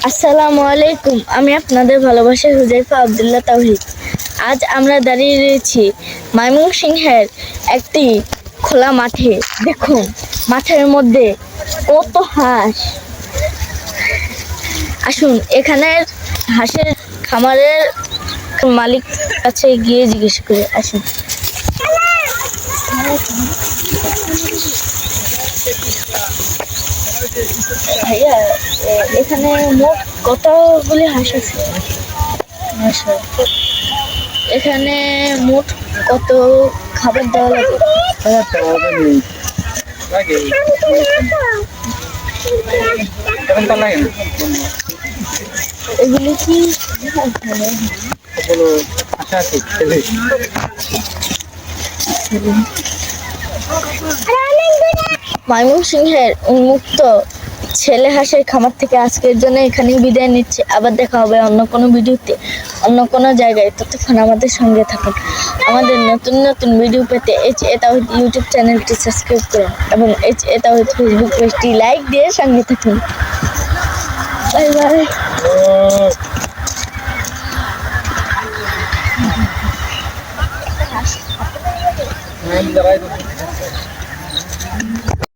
আসসালামু আলাইকুম। আমি আপনাদের ভালোবাসার হুজাইফা আব্দুল্লাহ তাওহিদ। আজ আমরা দাঁড়িয়ে রয়েছি ময়মনসিংহের একটি খোলা মাঠে। দেখুন মাঠের মধ্যে কত হাঁস। আসুন এখানের হাঁসের খামারের মালিক কাছে গিয়ে জিজ্ঞেস করে আসুন। ভাইয়া, এখানে মোট কতগুলি হাঁস আছে? এখানে মোট কত খাবার দেওয়া লাগে? এগুলি কি ময়মনসিংহের উন্মুক্ত ছেলে হাঁসের খামার থেকে আজকের জন্য এখানেই বিদায় নিচ্ছে। আবার দেখা হবে অন্য কোনো ভিডিওতে, অন্য কোনো জায়গায়। ততক্ষণ আমাদের সঙ্গে থাকুন। আমাদের নতুন নতুন ভিডিও পেতে তাওহিদ ইউটিউব চ্যানেলটি সাবস্ক্রাইব করুন এবং তাওহিদ ফেসবুক পেজটি লাইক দিয়ে সঙ্গে থাকুন। Bye bye.